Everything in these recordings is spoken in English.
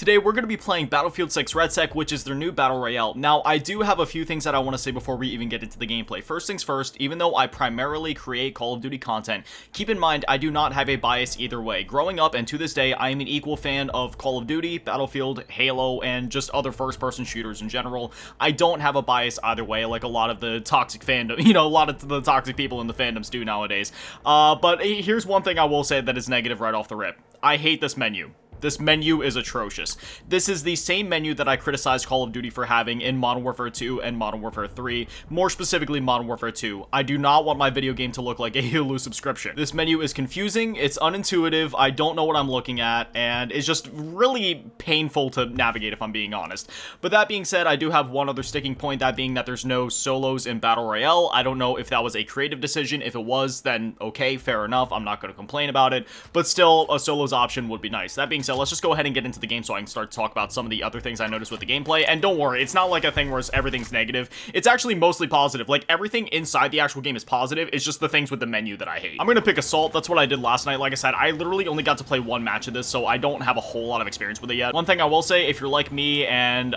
Today we're going to be playing Battlefield 6 Redsec, which is their new Battle Royale. Now, I do have a few things that I want to say before we even get into the gameplay. First things first, even though I primarily create Call of Duty content, keep in mind I do not have a bias either way. Growing up and to this day, I am an equal fan of Call of Duty, Battlefield, Halo, and just other first-person shooters in general. I don't have a bias either way, like a lot of the toxic fandom, a lot of the toxic people in the fandoms do nowadays. But here's one thing I will say that is negative right off the rip. I hate this menu. This menu is atrocious. This is the same menu that I criticized Call of Duty for having in Modern Warfare 2 and Modern Warfare 3, more specifically Modern Warfare 2. I do not want my video game to look like a Hulu subscription. This menu is confusing, it's unintuitive, I don't know what I'm looking at, and it's just really painful to navigate if I'm being honest. But that being said, I do have one other sticking point, that being that there's no solos in Battle Royale. I don't know if that was a creative decision. If it was, then okay, fair enough, I'm not going to complain about it, but still, a solos option would be nice. That being said, let's just go ahead and get into the game so I can start to talk about some of the other things I noticed with the gameplay. And don't worry, it's not like a thing where everything's negative. It's actually mostly positive. Like, everything inside the actual game is positive. It's just the things with the menu that I hate. I'm gonna pick Assault. That's what I did last night. Like I said, I literally only got to play one match of this, so I don't have a whole lot of experience with it yet. One thing I will say, if you're like me and,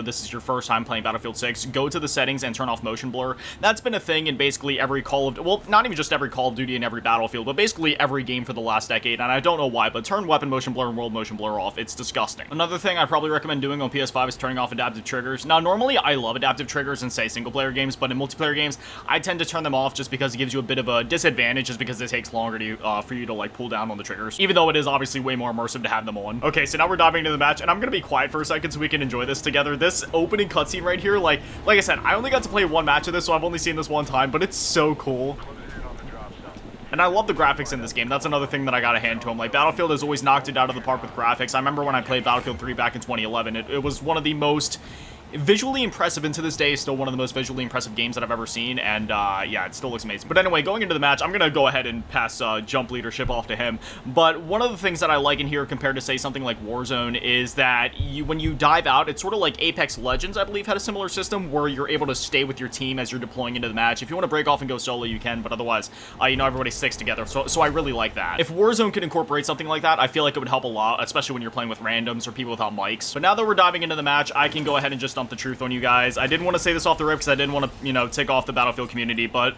this is your first time playing Battlefield 6, go to the settings and turn off motion blur. That's been a thing in basically every well, not even just every Call of Duty and every Battlefield, but basically every game for the last decade, and I don't know why, but turn weapon motion blur and world motion blur off. It's disgusting. Another thing I'd probably recommend doing on PS5 is turning off adaptive triggers. Now, normally I love adaptive triggers in, say, single-player games, but in multiplayer games, I tend to turn them off just because it gives you a bit of a disadvantage, just because it takes longer to, for you to, like, pull down on the triggers, even though it is obviously way more immersive to have them on. Okay, so now we're diving into the match, and I'm gonna be quiet for a second so we can enjoy this together. This opening cutscene right here, like I said, I only got to play one match of this, so I've only seen this one time, but it's so cool. And I love the graphics in this game. That's another thing that I gotta hand to them. Like, Battlefield has always knocked it out of the park with graphics. I remember when I played Battlefield 3 back in 2011, it was one of the most visually impressive, and to this day is still one of the most visually impressive games that I've ever seen, and yeah, it still looks amazing. But anyway, going into the match, I'm gonna go ahead and pass jump leadership off to him. But one of the things that I like in here compared to, say, something like Warzone is that when you dive out, it's sort of like Apex Legends, I believe, had a similar system where you're able to stay with your team as you're deploying into the match. If you want to break off and go solo, you can, but otherwise, everybody sticks together, so I really like that. If Warzone could incorporate something like that, I feel like it would help a lot, especially when you're playing with randoms or people without mics. But now that we're diving into the match, I can go ahead and just dump the truth on you guys. I didn't want to say this off the rip because I didn't want to, tick off the Battlefield community, but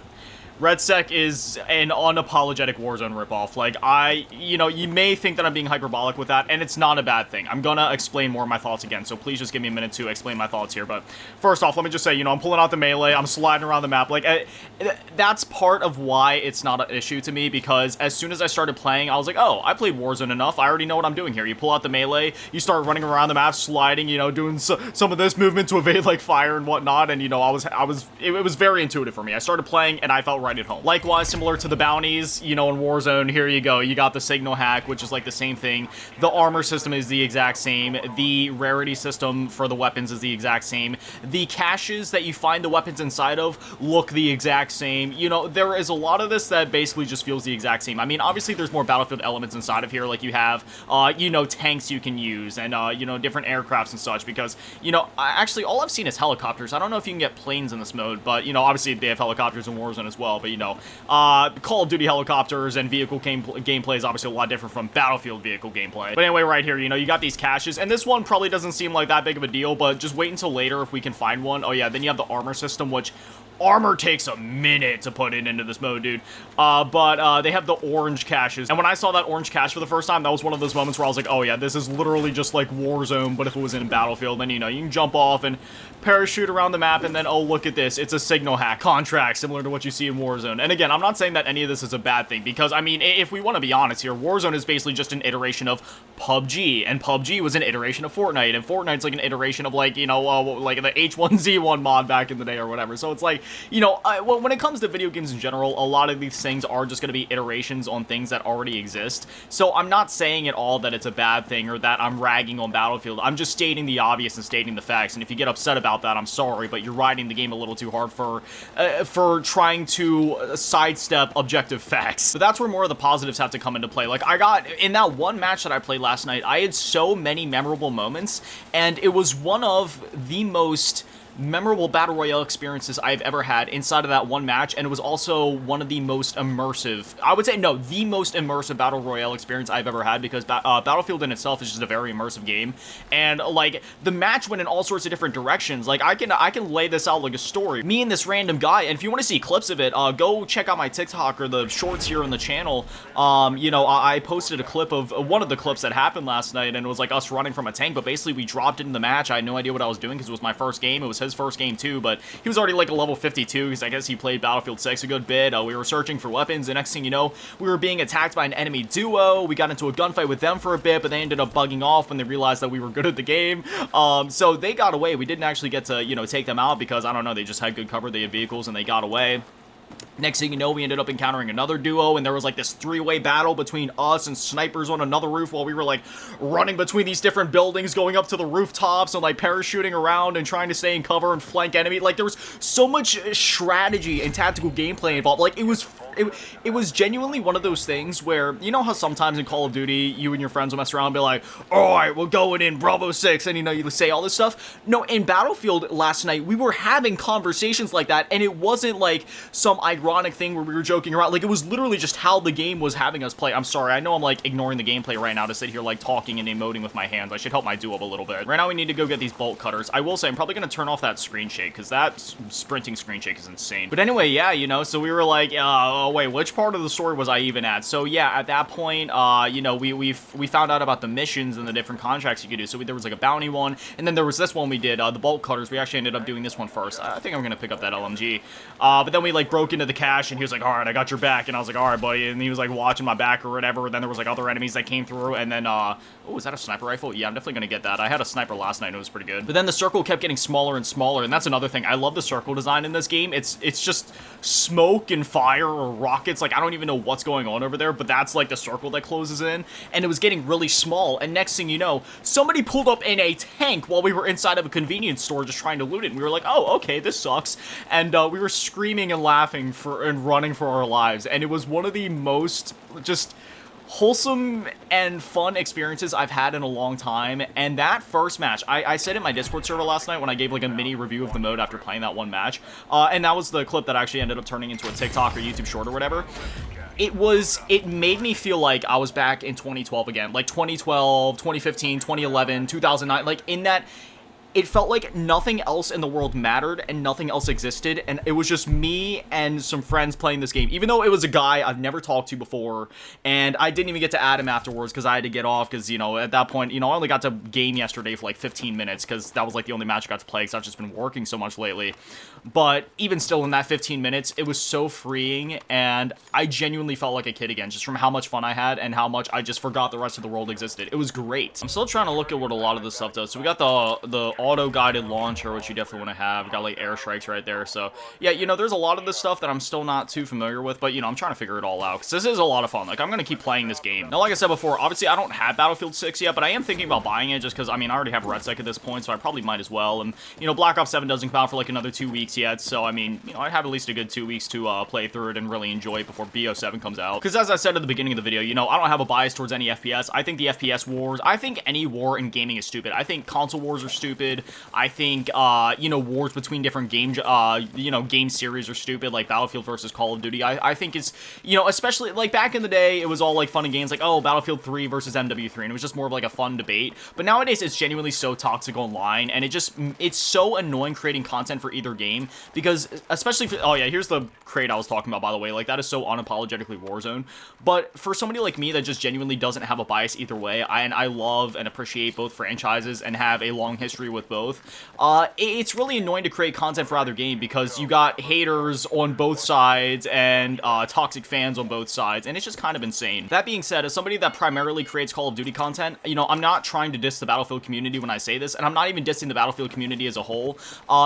Redsec is an unapologetic Warzone ripoff. Like, you may think that I'm being hyperbolic with that, and it's not a bad thing. I'm gonna explain more of my thoughts again, so please just give me a minute to explain my thoughts here. But first off, let me just say, I'm pulling out the melee, I'm sliding around the map. Like, that's part of why it's not an issue to me, because as soon as I started playing, I was like, oh, I played Warzone enough, I already know what I'm doing here. You pull out the melee, you start running around the map, sliding, doing some of this movement to evade, like, fire and whatnot, and, it was very intuitive for me. I started playing, and I felt right at home. Likewise, similar to the bounties, in Warzone, here you go. You got the signal hack, which is like the same thing. The armor system is the exact same. The rarity system for the weapons is the exact same. The caches that you find the weapons inside of look the exact same. There is a lot of this that basically just feels the exact same. I mean, obviously, there's more Battlefield elements inside of here. Like, you have, tanks you can use and, different aircrafts and such, because, actually, all I've seen is helicopters. I don't know if you can get planes in this mode, but, obviously, they have helicopters in Warzone as well, but, Call of Duty helicopters and vehicle gameplay is obviously a lot different from Battlefield vehicle gameplay. But anyway, right here, you got these caches, and this one probably doesn't seem like that big of a deal, but just wait until later if we can find one. Oh yeah, then you have the armor system, which armor takes a minute to put into this mode, dude. But they have the orange caches. And when I saw that orange cache for the first time, that was one of those moments where I was like, oh yeah, this is literally just like Warzone, but if it was in Battlefield, then, you can jump off and parachute around the map, and then, oh, look at this. It's a signal hack contract, similar to what you see in Warzone. And again, I'm not saying that any of this is a bad thing, because, I mean, if we want to be honest here, Warzone is basically just an iteration of PUBG, and PUBG was an iteration of Fortnite, and Fortnite's like an iteration of, like, like the H1Z1 mod back in the day or whatever. So it's like, when it comes to video games in general, a lot of these things are just going to be iterations on things that already exist. So I'm not saying at all that it's a bad thing or that I'm ragging on Battlefield. I'm just stating the obvious and stating the facts. And if you get upset about that, I'm sorry, but you're riding the game a little too hard for trying to sidestep objective facts. So that's where more of the positives have to come into play. Like, in that one match that I played last night, I had so many memorable moments, and it was one of the most memorable battle royale experiences I've ever had inside of that one match, and it was also one of the most immersive, I would say, no, the most immersive battle royale experience I've ever had, because Battlefield in itself is just a very immersive game, and like the match went in all sorts of different directions. Like I can lay this out like a story. Me and this random guy, and if you want to see clips of it, go check out my TikTok or the shorts here on the channel. You know, I posted a clip of one of the clips that happened last night, and it was like us running from a tank, but basically we dropped into the match. I had no idea what I was doing because it was my first game. It was his first game too, but he was already like a level 52 because I guess he played Battlefield 6 a good bit. We were searching for weapons, and next thing you know, we were being attacked by an enemy duo. We got into a gunfight with them for a bit, but they ended up bugging off when they realized that we were good at the game. So they got away. We didn't actually get to, you know, take them out because, I don't know, they just had good cover. They had vehicles and they got away. Next thing you know, we ended up encountering another duo, and there was like this three-way battle between us and snipers on another roof while we were like running between these different buildings, going up to the rooftops and like parachuting around and trying to stay in cover and flank enemy. Like there was so much strategy and tactical gameplay involved. Like it was genuinely one of those things where, you know how sometimes in Call of Duty, you and your friends will mess around and be like, alright, we're going in Bravo 6, and you know, you say all this stuff. No, in Battlefield last night, we were having conversations like that, and it wasn't like some ironic thing where we were joking around. Like, it was literally just how the game was having us play. I'm sorry, I know I'm like ignoring the gameplay right now to sit here like talking and emoting with my hands. I should help my duo a little bit. Right now we need to go get these bolt cutters. I will say I'm probably going to turn off that screen shake, because that sprinting screen shake is insane. But anyway, yeah, you know, so we were like, oh wait, which part of the story was I even at? So yeah, at that point, you know, we found out about the missions and the different contracts you could do. So there was like a bounty one, and then there was this one we did, the bolt cutters. We actually ended up doing this one first. I think I'm gonna pick up that LMG. But then we like broke into the cache, and he was like, all right, I got your back, and I was like, all right, buddy, and he was like watching my back or whatever. And then there was like other enemies that came through, and then oh, is that a sniper rifle? Yeah, I'm definitely gonna get that. I had a sniper last night, and it was pretty good. But then the circle kept getting smaller and smaller, and that's another thing. I love the circle design in this game. It's just smoke and fire or rockets. Like, I don't even know what's going on over there, but that's like the circle that closes in, and it was getting really small. And next thing you know, somebody pulled up in a tank while we were inside of a convenience store just trying to loot it, and we were like, oh, okay, this sucks. And we were screaming and laughing and running for our lives, and it was one of the most just wholesome and fun experiences I've had in a long time. And that first match, I said in my Discord server last night when I gave like a mini review of the mode after playing that one match, and that was the clip that actually ended up turning into a TikTok or YouTube short or whatever. It made me feel like I was back in 2012 again, like 2012, 2015, 2011, 2009, like in that. It felt like nothing else in the world mattered and nothing else existed, and it was just me and some friends playing this game, even though it was a guy I've never talked to before, and I didn't even get to add him afterwards because I had to get off because, you know, at that point, you know, I only got to game yesterday for like 15 minutes because that was like the only match I got to play because I've just been working so much lately. But even still, in that 15 minutes, it was so freeing, and I genuinely felt like a kid again, just from how much fun I had and how much I just forgot the rest of the world existed. It was great. I'm still trying to look at what a lot of this stuff does. So we got the auto-guided launcher, which you definitely want to have. We got like airstrikes right there. So yeah, you know, there's a lot of this stuff that I'm still not too familiar with, but you know, I'm trying to figure it all out because this is a lot of fun. Like, I'm going to keep playing this game. Now, like I said before, obviously I don't have Battlefield 6 yet, but I am thinking about buying it just because, I mean, I already have Redsec at this point, so I probably might as well. And, you know, Black Ops 7 doesn't come out for like another 2 weeks yet, so I mean, you know, I have at least a good 2 weeks to play through it and really enjoy it before BO7 comes out. Because as I said at the beginning of the video, you know, I don't have a bias towards any FPS. I think the FPS wars, I think any war in gaming is stupid. I think console wars are stupid. I think, you know, wars between different game, you know, game series are stupid, like Battlefield versus Call of Duty. I think it's, you know, especially, like, back in the day, it was all, like, fun and games, like, oh, Battlefield 3 versus MW3, and it was just more of, like, a fun debate. But nowadays, it's genuinely so toxic online, and it's so annoying creating content for either game, because, especially for, oh yeah, here's the crate I was talking about, by the way, like, that is so unapologetically Warzone. But for somebody like me that just genuinely doesn't have a bias either way, and I love and appreciate both franchises and have a long history with both, it's really annoying to create content for either game because you got haters on both sides and toxic fans on both sides, and it's just kind of insane. That being said, as somebody that primarily creates Call of Duty content, you know, I'm not trying to diss the Battlefield community when I say this, and I'm not even dissing the Battlefield community as a whole,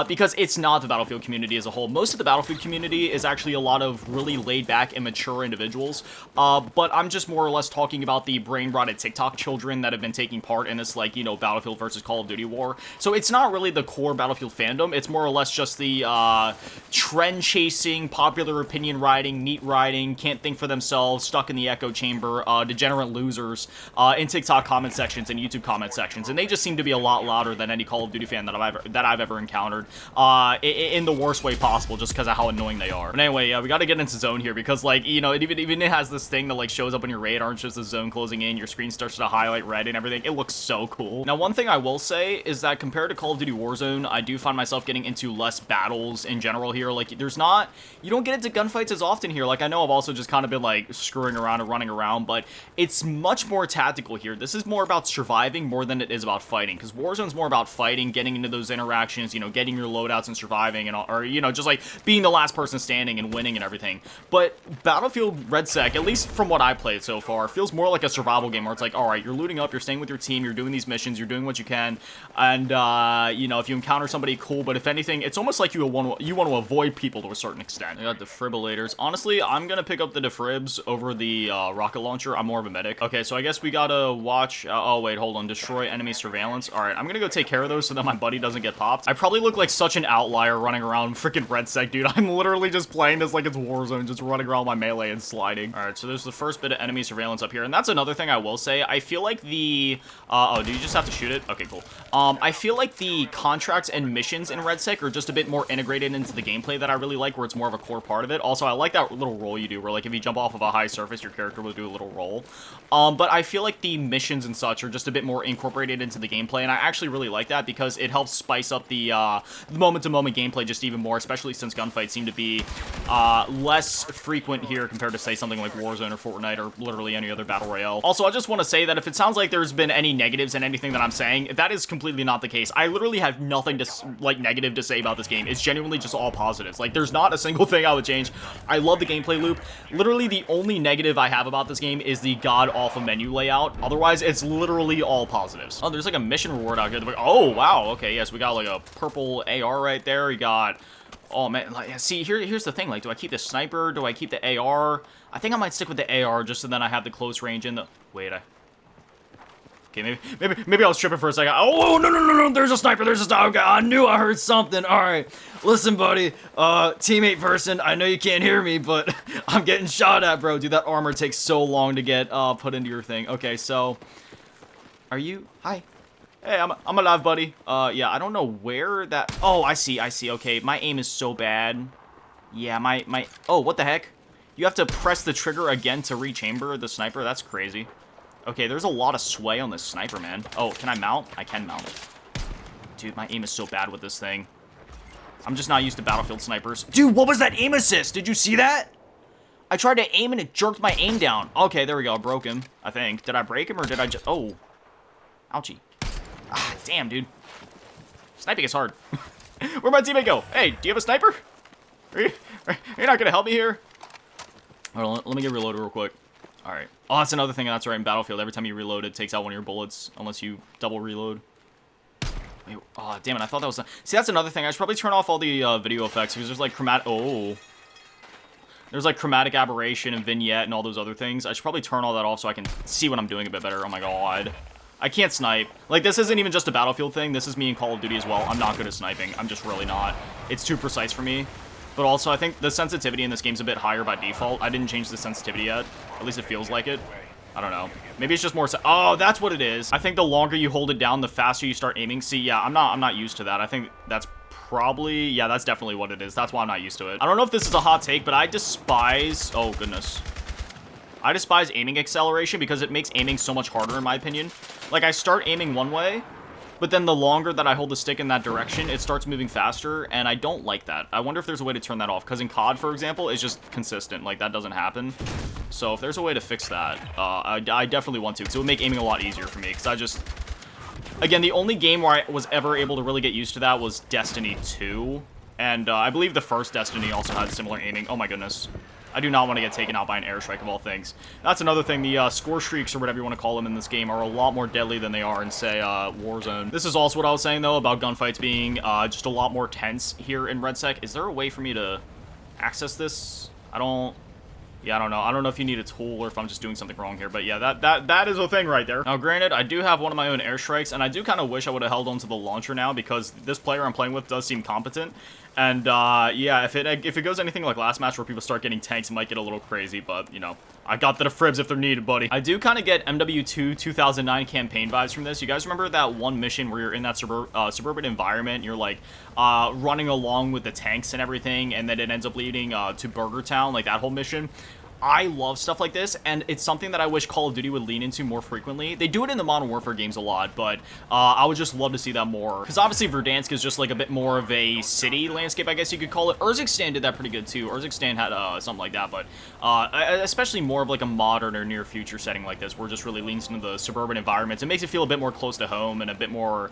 because it's not the Battlefield community as a whole. Most of the Battlefield community is actually a lot of really laid-back and mature individuals, but I'm just more or less talking about the brain-rotted TikTok children that have been taking part in this, like, you know, Battlefield versus Call of Duty war. So it's not really the core Battlefield fandom. It's more or less just the trend chasing, popular opinion writing, neat writing, can't think for themselves, stuck in the echo chamber, degenerate losers in TikTok comment sections and YouTube comment sections, and they just seem to be a lot louder than any Call of Duty fan that I've ever encountered, in the worst way possible, just because of how annoying they are. But anyway, yeah, we got to get into zone here because, like, you know, it even it has this thing that like shows up on your radar and shows the zone closing in. Your screen starts to highlight red and everything. It looks so cool. Now, one thing I will say is that compared to Call of Duty Warzone, I do find myself getting into less battles in general here. Like, you don't get into gunfights as often here. Like, I know I've also just kind of been like screwing around and running around, but it's much more tactical here. This is more about surviving more than it is about fighting, because Warzone's more about fighting, getting into those interactions, you know, getting your loadouts and surviving, and or, you know, just like being the last person standing and winning and everything. But Battlefield Redsec, at least from what I played so far, feels more like a survival game where it's like, all right, you're looting up, you're staying with your team, you're doing these missions, you're doing what you can, and you know, if you encounter somebody, cool, but if anything, it's almost like you want to avoid people to a certain extent. I got defibrillators. Honestly, I'm gonna pick up the defibs over the rocket launcher. I'm more of a medic. Okay, so I guess we gotta watch, oh wait, hold on, destroy enemy surveillance. All right, I'm gonna go take care of those so that my buddy doesn't get popped. I probably look like such an outlier running around freaking Redsec, dude. I'm literally just playing this like it's Warzone, just running around my melee and sliding. All right, so there's the first bit of enemy surveillance up here, and that's another thing I will say. I feel like the, oh, do you just have to shoot it? Okay, cool. I feel like the contracts and missions in Redsec are just a bit more integrated into the gameplay that I really like, where it's more of a core part of it. Also, I like that little roll you do, where like if you jump off of a high surface, your character will do a little roll. But I feel like the missions and such are just a bit more incorporated into the gameplay, and I actually really like that because it helps spice up the moment-to-moment gameplay just even more, especially since gunfights seem to be less frequent here compared to, say, something like Warzone or Fortnite or literally any other Battle Royale. Also, I just want to say that if it sounds like there's been any negatives in anything that I'm saying, that is completely not the case. I literally have nothing to, like, negative to say about this game. It's genuinely just all positives. Like, there's not a single thing I would change. I love the gameplay loop. Literally, the only negative I have about this game is the god-awful menu layout. Otherwise, it's literally all positives. Oh, there's like a mission reward out here. Oh, wow. Okay, yes, we got like a purple AR right there. We got... Oh, man. Like, see, here's the thing. Like, do I keep the sniper? Do I keep the AR? I think I might stick with the AR just so then I have the close range in the... Wait, Okay, maybe I was tripping for a second. Oh, no, there's a sniper, there's a sniper. Okay, I knew I heard something. All right, listen, buddy, teammate person, I know you can't hear me, but I'm getting shot at, bro. Dude, that armor takes so long to get put into your thing. Okay, so, are you, hi. Hey, I'm alive, buddy. Yeah, I don't know where that, oh, I see, okay, my aim is so bad. Yeah, oh, what the heck? You have to press the trigger again to rechamber the sniper? That's crazy. Okay, there's a lot of sway on this sniper, man. Oh, can I mount? I can mount. Dude, my aim is so bad with this thing. I'm just not used to Battlefield snipers. Dude, what was that aim assist? Did you see that? I tried to aim and it jerked my aim down. Okay, there we go. I broke him, I think. Did I break him or did I just... Oh. Ouchie. Ah, damn, dude. Sniping is hard. Where'd my teammate go? Hey, do you have a sniper? Are you not gonna help me here? Hold on, let me get reloaded real quick. Alright. Oh, that's another thing that's right in Battlefield. Every time you reload, it takes out one of your bullets, unless you double reload. Wait, oh, damn it, I thought that was... See, that's another thing. I should probably turn off all the video effects, because there's, like, chromatic... Oh. There's, like, chromatic aberration and vignette and all those other things. I should probably turn all that off so I can see what I'm doing a bit better. Oh, my God. I can't snipe. Like, this isn't even just a Battlefield thing. This is me in Call of Duty as well. I'm not good at sniping. I'm just really not. It's too precise for me. But also, I think the sensitivity in this game's a bit higher by default. I didn't change the sensitivity yet. At least it feels like it. I don't know. Maybe it's just more... Oh, that's what it is. I think the longer you hold it down, the faster you start aiming. See, yeah, I'm not used to that. I think that's probably... Yeah, that's definitely what it is. That's why I'm not used to it. I don't know if this is a hot take, but I despise... Oh, goodness. I despise aiming acceleration because it makes aiming so much harder, in my opinion. Like, I start aiming one way... But then the longer that I hold the stick in that direction, it starts moving faster, and I don't like that. I wonder if there's a way to turn that off, because in COD, for example, it's just consistent. Like, that doesn't happen. So if there's a way to fix that, I definitely want to, because it would make aiming a lot easier for me, because I just... Again, the only game where I was ever able to really get used to that was Destiny 2, and I believe the first Destiny also had similar aiming. Oh my goodness. I do not want to get taken out by an airstrike of all things. That's another thing. The score streaks, or whatever you want to call them in this game, are a lot more deadly than they are in, say, Warzone. This is also what I was saying, though, about gunfights being just a lot more tense here in Redsec. Is there a way for me to access this? I don't... Yeah, I don't know if you need a tool or if I'm just doing something wrong here, but yeah, that is a thing right there. Now, granted, I do have one of my own airstrikes, and I do kind of wish I would have held onto the launcher now, because this player I'm playing with does seem competent. And, yeah, if it goes anything like last match where people start getting tanks, it might get a little crazy, but, you know, I got the defribs if they're needed, buddy. I do kind of get MW2 2009 campaign vibes from this. You guys remember that one mission where you're in that suburban environment, you're, like, running along with the tanks and everything, and then it ends up leading to Burger Town, like that whole mission? I love stuff like this, and it's something that I wish Call of Duty would lean into more frequently. They do it in the Modern Warfare games a lot, but I would just love to see that more. Because obviously Verdansk is just like a bit more of a city landscape, I guess you could call it. Urzikstan did that pretty good too. Urzikstan had something like that, but especially more of like a modern or near future setting like this, where it just really leans into the suburban environments. It makes it feel a bit more close to home and a bit more...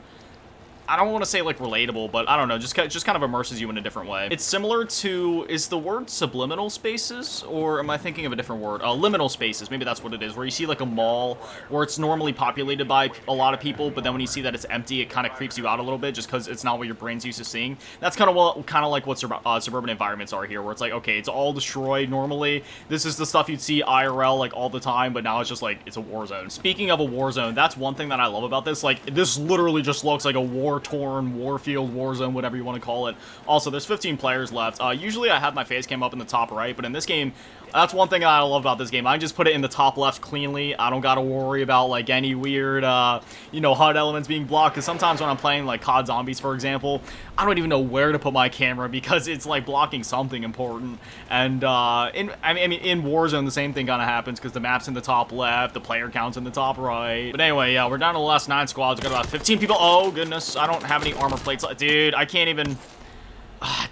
I don't want to say, like, relatable, but I don't know, just kind of immerses you in a different way. It's similar to, is the word subliminal spaces, or am I thinking of a different word? Liminal spaces, maybe that's what it is, where you see, like, a mall where it's normally populated by a lot of people, but then when you see that it's empty, it kind of creeps you out a little bit, just because it's not what your brain's used to seeing. That's kind of like what suburban environments are here, where it's like, okay, it's all destroyed normally. This is the stuff you'd see IRL, like, all the time, but now it's just, like, it's a war zone. Speaking of a war zone, that's one thing that I love about this. Like, this literally just looks like a war-torn, warfield, war zone, whatever you want to call it. Also, there's 15 players left. Usually I have my face cam up in the top right, but in this game, that's one thing I love about this game. I just put it in the top left cleanly. I don't gotta worry about, like, any weird, you know, HUD elements being blocked, because sometimes when I'm playing, like, COD Zombies, for example, I don't even know where to put my camera, because it's, like, blocking something important. And, in Warzone, the same thing kind of happens, because the map's in the top left, the player count's in the top right. But anyway, yeah, we're down to the last 9 squads. We've got about 15 people. Oh, goodness, I don't have any armor plates. Dude, I can't even...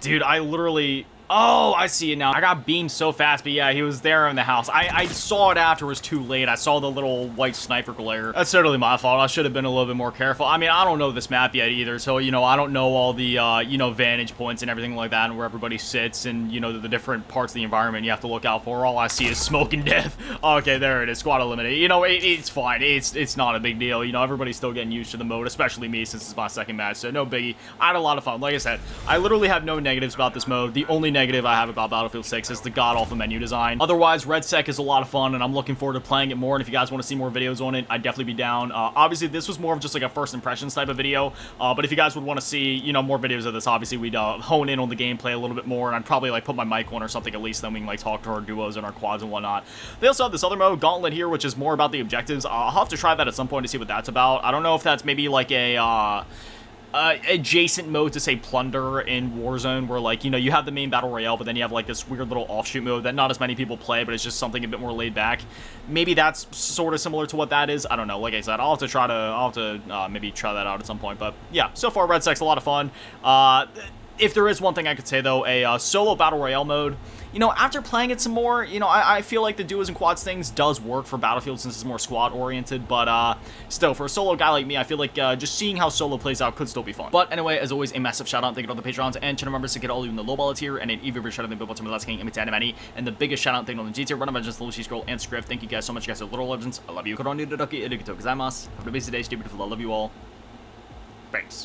dude, I literally... Oh, I see it now. I got beamed so fast, but yeah, he was there in the house. I saw it after it was too late. I saw the little white sniper glare. That's totally my fault. I should have been a little bit more careful. I mean, I don't know this map yet either, so, you know, I don't know all the, you know, vantage points and everything like that, and where everybody sits, and, you know, the different parts of the environment you have to look out for. All I see is smoke and death. Okay, there it is. Squad eliminated. You know, it's fine. It's not a big deal. You know, everybody's still getting used to the mode, especially me, since it's my second match, so no biggie. I had a lot of fun. Like I said, I literally have no negatives about this mode. The only negative I have about Battlefield 6 is the god-awful menu design. Otherwise, Redsec is a lot of fun, and I'm looking forward to playing it more, and if you guys want to see more videos on it, I'd definitely be down. Obviously, this was more of just like a first impressions type of video, but if you guys would want to see, you know, more videos of this, obviously, we'd hone in on the gameplay a little bit more, and I'd probably, like, put my mic on or something at least, then we can, like, talk to our duos and our quads and whatnot. They also have this other mode, Gauntlet, here, which is more about the objectives. I'll have to try that at some point to see what that's about. I don't know if that's maybe, like, a... adjacent mode to, say, Plunder in Warzone, where, like, you know, you have the main Battle Royale, but then you have, like, this weird little offshoot mode that not as many people play, but it's just something a bit more laid back. Maybe that's sort of similar to what that is. I don't know. Like I said, I'll have to maybe try that out at some point, but yeah, so far, Redsec's a lot of fun. If there is one thing I could say, though, a solo Battle Royale mode, you know, after playing it some more, you know, I feel like the duos and quads things does work for Battlefield since it's more squad-oriented, but still, for a solo guy like me, I feel like just seeing how solo plays out could still be fun. But anyway, as always, a massive shout-out, thank you to all the Patrons and channel members to get all of you in the low ball tier, and an even bigger shout-out than Billboard to the last king, and the biggest shout-out thing on the G tier, run by just the Lucy Scroll and Script. Thank you guys so much, you guys are little legends. I love you. Have a nice day, stay beautiful. I love you all. Thanks.